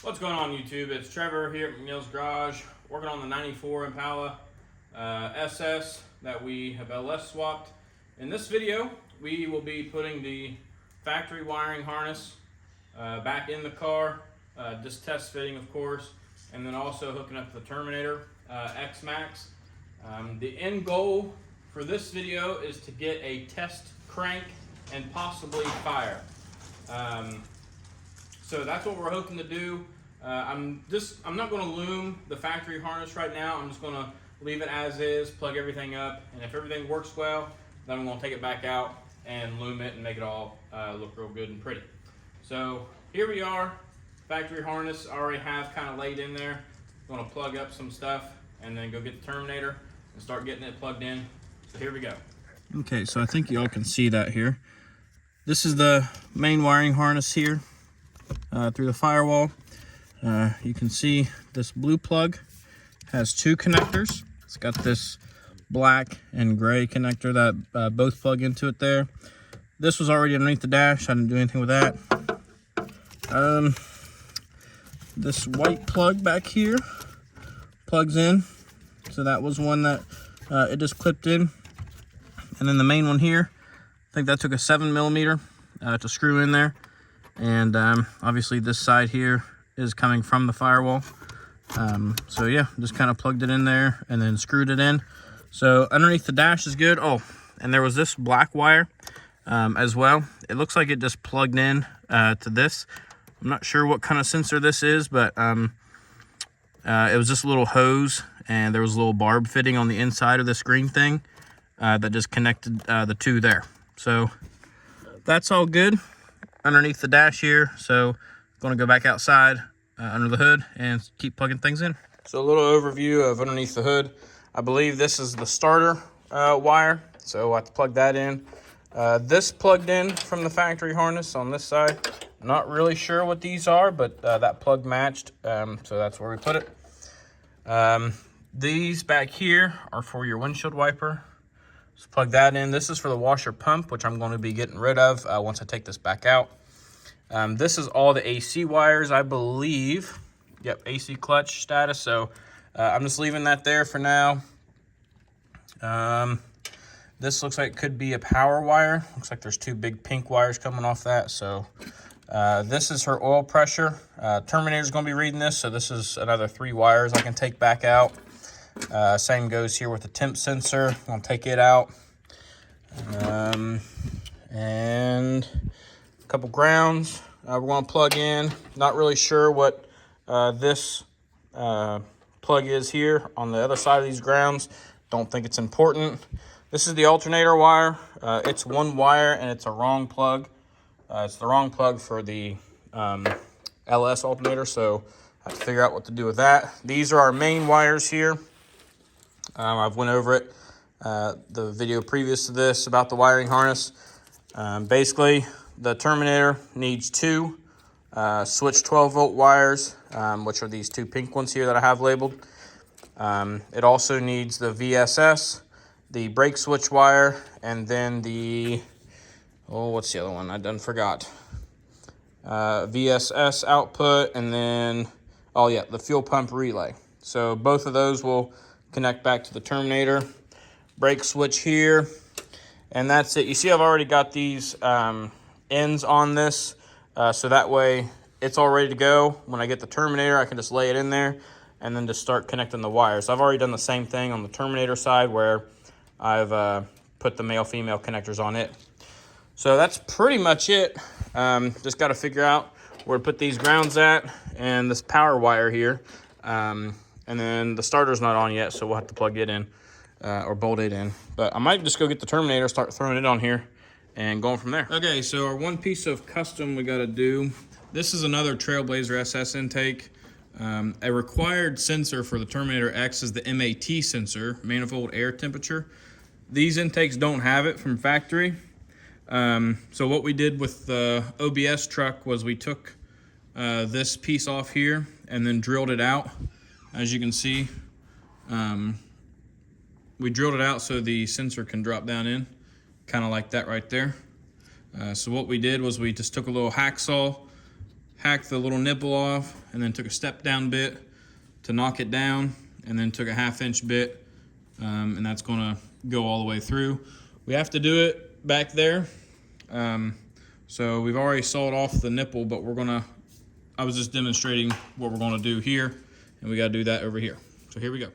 What's going on, YouTube? It's Trevor here at McNeil's Garage, working on the 94 Impala SS that we have LS swapped. In this video, we will be putting the factory wiring harness back in the car, just test fitting, of course, and then also hooking up the Terminator X Max. The end goal for this video is to get a test crank and possibly fire. So that's what we're hoping to do. I'm not going to loom the factory harness right now. I'm just going to leave it as is, plug everything up, and if everything works well, then I'm going to take it back out and loom it and make it all look real good and pretty. So here we are, factory harness. I already have kind of laid in there. I'm going to plug up some stuff and then go get the Terminator and start getting it plugged in. So here we go. Okay, so I think y'all can see that here. This is the main wiring harness here through the firewall. You can see this blue plug has two connectors. It's got this black and gray connector that both plug into it there. This was already underneath the dash. I didn't do anything with that. This white plug back here plugs in. So that was one that it just clipped in. And then the main one here, I think that took a 7mm to screw in there. And obviously this side here is coming from the firewall. So yeah, just kind of plugged it in there and then screwed it in. So underneath the dash is good. Oh, and there was this black wire as well. It looks like it just plugged in to this. I'm not sure what kind of sensor this is, but it was just a little hose, and there was a little barb fitting on the inside of this green thing that just connected the two there. So that's all good underneath the dash here. So going to go back outside under the hood and keep plugging things in. So a little overview of underneath the hood. I believe this is the starter wire, so I have to plug that in. This plugged in from the factory harness on this side. Not really sure what these are, but that plug matched, so that's where we put it. These back here are for your windshield wiper. Just plug that in. This is for the washer pump, which I'm going to be getting rid of once I take this back out. This is all the AC wires, I believe. Yep, AC clutch status. So I'm just leaving that there for now. This looks like it could be a power wire. Looks like there's two big pink wires coming off that. So this is her oil pressure. Terminator's going to be reading this, so this is another 3 wires I can take back out. Same goes here with the temp sensor. I'm going to take it out. And a couple grounds we're going to plug in. Not really sure what this plug is here on the other side of these grounds. Don't think it's important. This is the alternator wire. It's one wire and it's a wrong plug. It's the wrong plug for the LS alternator, so I have to figure out what to do with that. These are our main wires here. I've went over it, the video previous to this about the wiring harness. Basically, the Terminator needs 2 switch 12-volt wires, which are these 2 pink ones here that I have labeled. It also needs the VSS, the brake switch wire, and then the, what's the other one? I done forgot. VSS output, and then, the fuel pump relay. So both of those will connect back to the Terminator. Brake switch here, and that's it. You see I've already got these ends on this, so that way it's all ready to go. When I get the Terminator, I can just lay it in there and then just start connecting the wires. I've already done the same thing on the Terminator side where I've put the male-female connectors on it. So that's pretty much it. Just got to figure out where to put these grounds at and this power wire here. And then the starter's not on yet, so we'll have to plug it in or bolt it in. But I might just go get the Terminator, start throwing it on here, and going from there. Okay, so our one piece of custom we got to do. This is another Trailblazer SS intake. A required sensor for the Terminator X is the MAT sensor, manifold air temperature. These intakes don't have it from factory. So what we did with the OBS truck was we took this piece off here and then drilled it out. As you can see, we drilled it out so the sensor can drop down in, kind of like that right there. So what we did was we just took a little hacksaw, hacked the little nipple off and then took a step down bit to knock it down, and then took a 1/2 inch bit, and that's gonna go all the way through. We have to do it back there. So we've already sawed off the nipple, but I was just demonstrating what we're gonna do here, and we gotta do that over here. So here we go.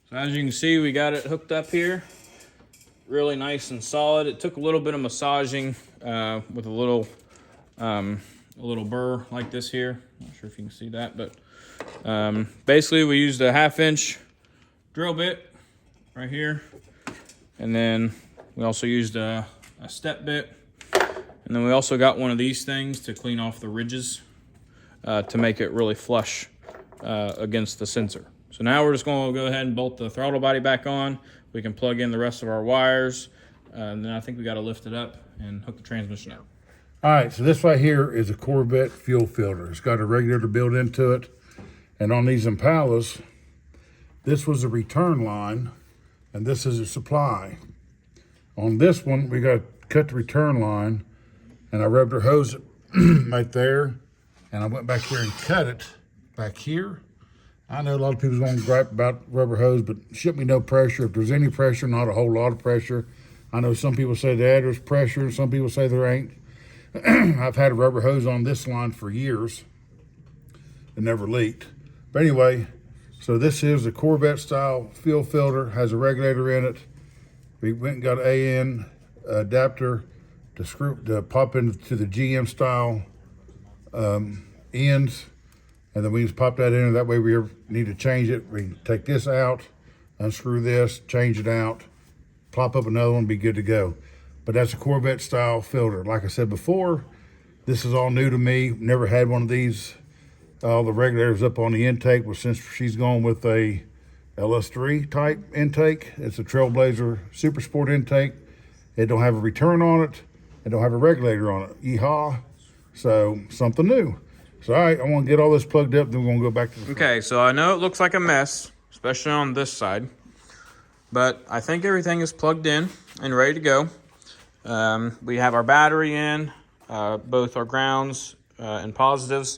So as you can see, we got it hooked up here, really nice and solid. It took a little bit of massaging with a little burr like this here. Not sure if you can see that, but basically we used a 1/2 inch drill bit right here, and then we also used a step bit, and then we also got one of these things to clean off the ridges to make it really flush against the sensor. So now we're just going to go ahead and bolt the throttle body back on. We can plug in the rest of our wires, and then I think we got to lift it up and hook the transmission up. All right, so this right here is a Corvette fuel filter. It's got a regulator built into it. And on these Impalas, this was a return line, and this is a supply. On this one, we got to cut the return line, and I rubbed her hose right there, and I went back here and cut it back here. I know a lot of people's going to gripe about rubber hose, but shouldn't be no pressure. If there's any pressure, not a whole lot of pressure. I know some people say there's pressure, some people say there ain't. I've had a rubber hose on this line for years. It never leaked. But anyway, so this is a Corvette style fuel filter, has a regulator in it. We went and got an AN adapter to pop into the GM style ends. And then we just pop that in, and that way we ever need to change it, we can take this out, unscrew this, change it out, plop up another one, be good to go. But that's a Corvette style filter. Like I said before, this is all new to me. Never had one of these. All the regulators up on the intake, but since she's going with a LS3 type intake, it's a Trailblazer Super Sport intake. It don't have a return on it. It don't have a regulator on it. Yeehaw. So something new. So, all right, I want to get all this plugged up, then we're going to go back to the front. Okay, so I know it looks like a mess, especially on this side, but I think everything is plugged in and ready to go. We have our battery in, both our grounds and positives.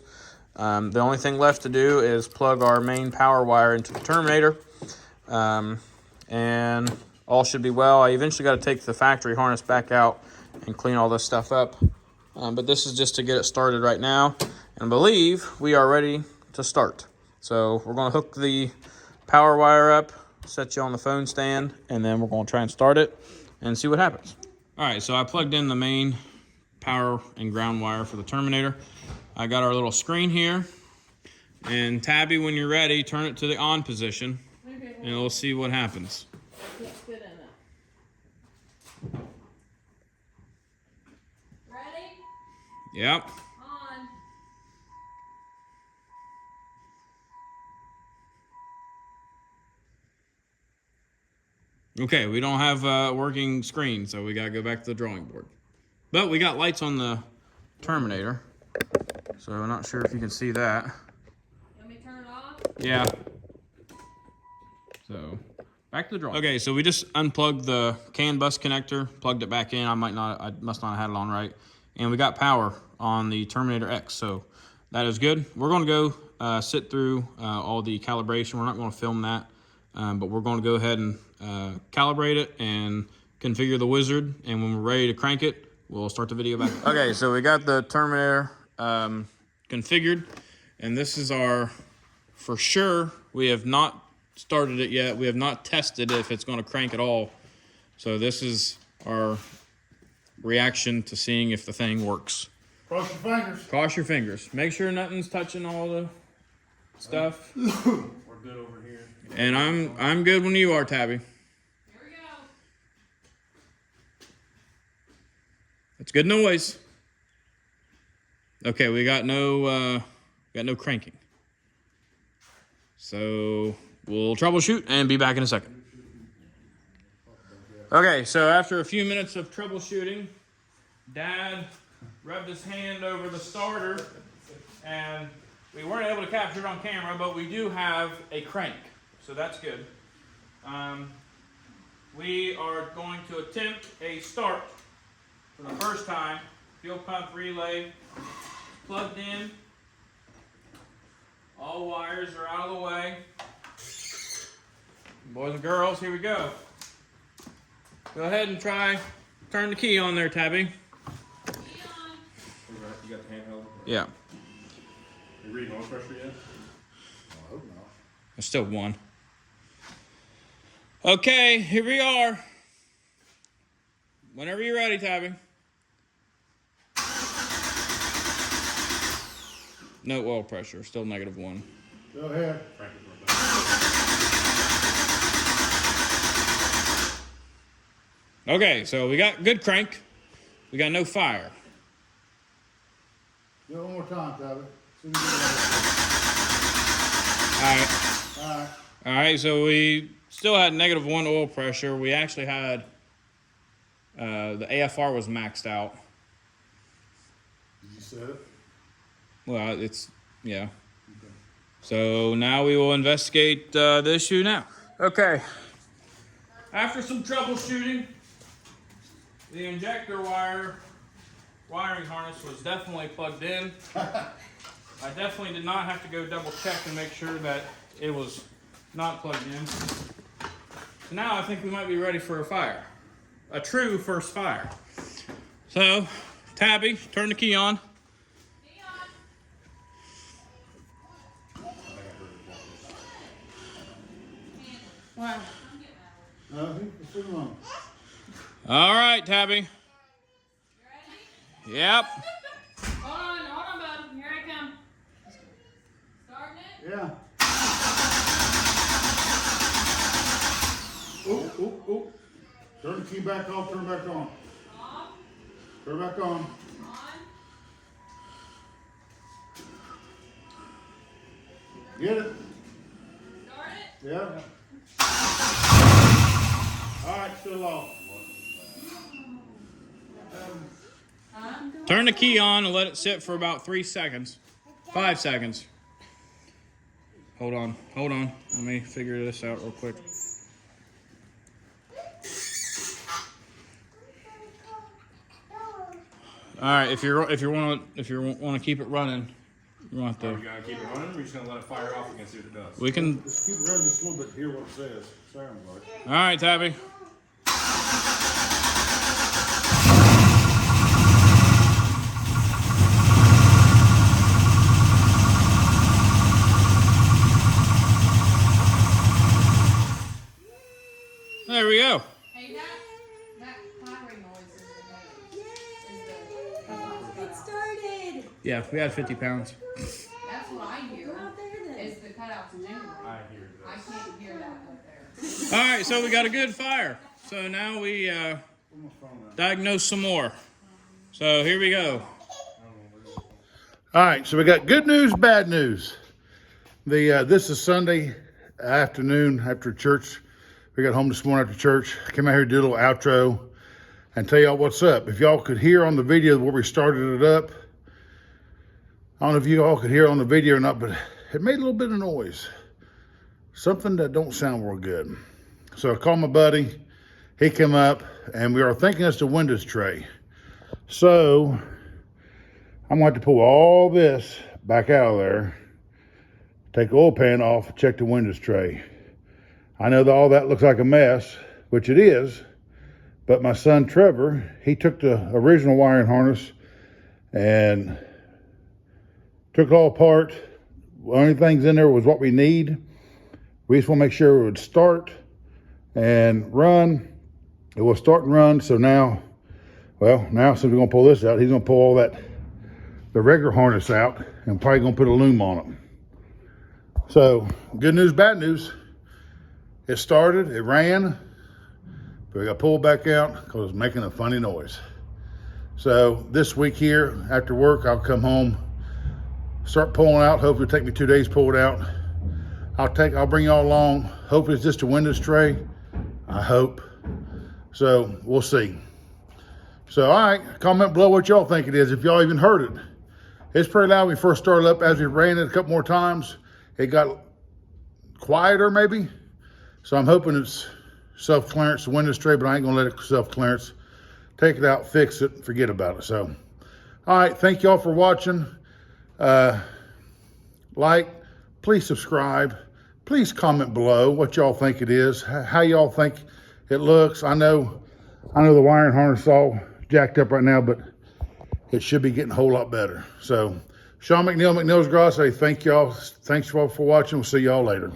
The only thing left to do is plug our main power wire into the terminator, and all should be well. I eventually got to take the factory harness back out and clean all this stuff up, but this is just to get it started right now. And I believe we are ready to start. So we're going to hook the power wire up, set you on the phone stand, and then we're going to try and start it and see what happens. All right, so I plugged in the main power and ground wire for the terminator. I got our little screen here. And Tabby, when you're ready, turn it to the on position, and we'll see what happens. Can't fit in it. Ready? Yep. On. Okay, we don't have a working screen, so we gotta go back to the drawing board. But we got lights on the Terminator, so I'm not sure if you can see that. Let me turn it off. Yeah. So, back to the drawing. Okay, so we just unplugged the CAN bus connector, plugged it back in. I must not have had it on right. And we got power on the Terminator X, so that is good. We're gonna go sit through all the calibration. We're not gonna film that, but we're gonna go ahead and calibrate it and configure the wizard, and when we're ready to crank it, we'll start the video back. Okay, so we got the Terminator configured, and this is our, for sure, we have not started it yet. We have not tested if it's going to crank at all. So this is our reaction to seeing if the thing works. Cross your fingers. Cross your fingers. Make sure nothing's touching all the stuff. We're good over here. And I'm good when you are, Tabby. Here we go. That's good noise. Okay, we got no cranking. So we'll troubleshoot and be back in a second. Okay, so after a few minutes of troubleshooting, Dad rubbed his hand over the starter, and we weren't able to capture it on camera, but we do have a crank, so that's good. We are going to attempt a start for the first time. Fuel pump relay plugged in. All wires are out of the way. Boys and girls, here we go. Go ahead and turn the key on there, Tabby. Key on. You got the handheld? Yeah. You reading oil pressure yet? I hope not. There's still one. Okay, here we are. Whenever you're ready, Tabby. No oil pressure, still -1. Go ahead. Okay, so we got good crank. We got no fire. Do it one more time, Tyler. All right. All right. All right, so we still had -1 oil pressure. We actually had, the AFR was maxed out. Did you set it? Well, yeah. So now we will investigate the issue now. Okay. After some troubleshooting, the injector wiring harness was definitely plugged in. I definitely did not have to go double check and make sure that it was not plugged in. So now I think we might be ready for a fire. A true first fire. So, Tabby, turn the key on. Key on. Wow. No, he's still on. All right, Tabby. You ready? Yep. Hold on, bud. Here I come. Starting it? Yeah. Oh. Turn the key back off, turn back on. Off. Turn back on. On. Get it? Start it. Yeah. All right, still off. Huh? Turn the key on and let it sit for about 3 seconds. 5 seconds. Hold on. Let me figure this out real quick. All right, if you want to keep it running, you want Are to. we gonna keep it running, or are we just gonna let it fire off and see what it does? We can. Just keep running just a little bit, hear what it says. Sounds like. All right, Tabby. There we go. Hey, that clattering noise is the It started. Yeah, we had 50 pounds. That's what I hear. We're not there then. Is the cutouts in general. I hear this. I can't hear that up there. All right, so we got a good fire. So now we diagnose some more. So here we go. All right, so we got good news, bad news. This is Sunday afternoon after church. We got home this morning after church. Came out here to do a little outro and tell y'all what's up. If y'all could hear on the video where we started it up, I don't know if you all could hear on the video or not, but it made a little bit of noise. Something that don't sound real good. So I called my buddy. He came up, and we are thinking it's the windows tray. So I'm going to have to pull all this back out of there, take the oil pan off, check the windows tray. I know that all that looks like a mess, which it is, but my son Trevor, he took the original wiring harness and took it all apart. The only things in there was what we need. We just want to make sure it would start and run. It will start and run. So now since we're going to pull this out, he's going to pull all the regular harness out and probably going to put a loom on it. So good news, bad news. It started, it ran, but we got pulled back out because it was making a funny noise. So this week here, after work, I'll come home, start pulling out. Hopefully it'll take me 2 days to pull it out. I'll bring y'all along. Hopefully it's just a windows tray. I hope. So we'll see. So, all right, comment below what y'all think it is, if y'all even heard it. It's pretty loud when we first started up. As we ran it a couple more times, it got quieter maybe. So I'm hoping it's self-clearance, the window straight, but I ain't gonna let it self-clearance. Take it out, fix it, forget about it. So, all right, thank y'all for watching. Like, please subscribe. Please comment below what y'all think it is, how y'all think it looks. I know the wiring harness is all jacked up right now, but it should be getting a whole lot better. So, Sean McNeil, McNeil's Garage, say thank y'all. Thanks y'all for watching. We'll see y'all later.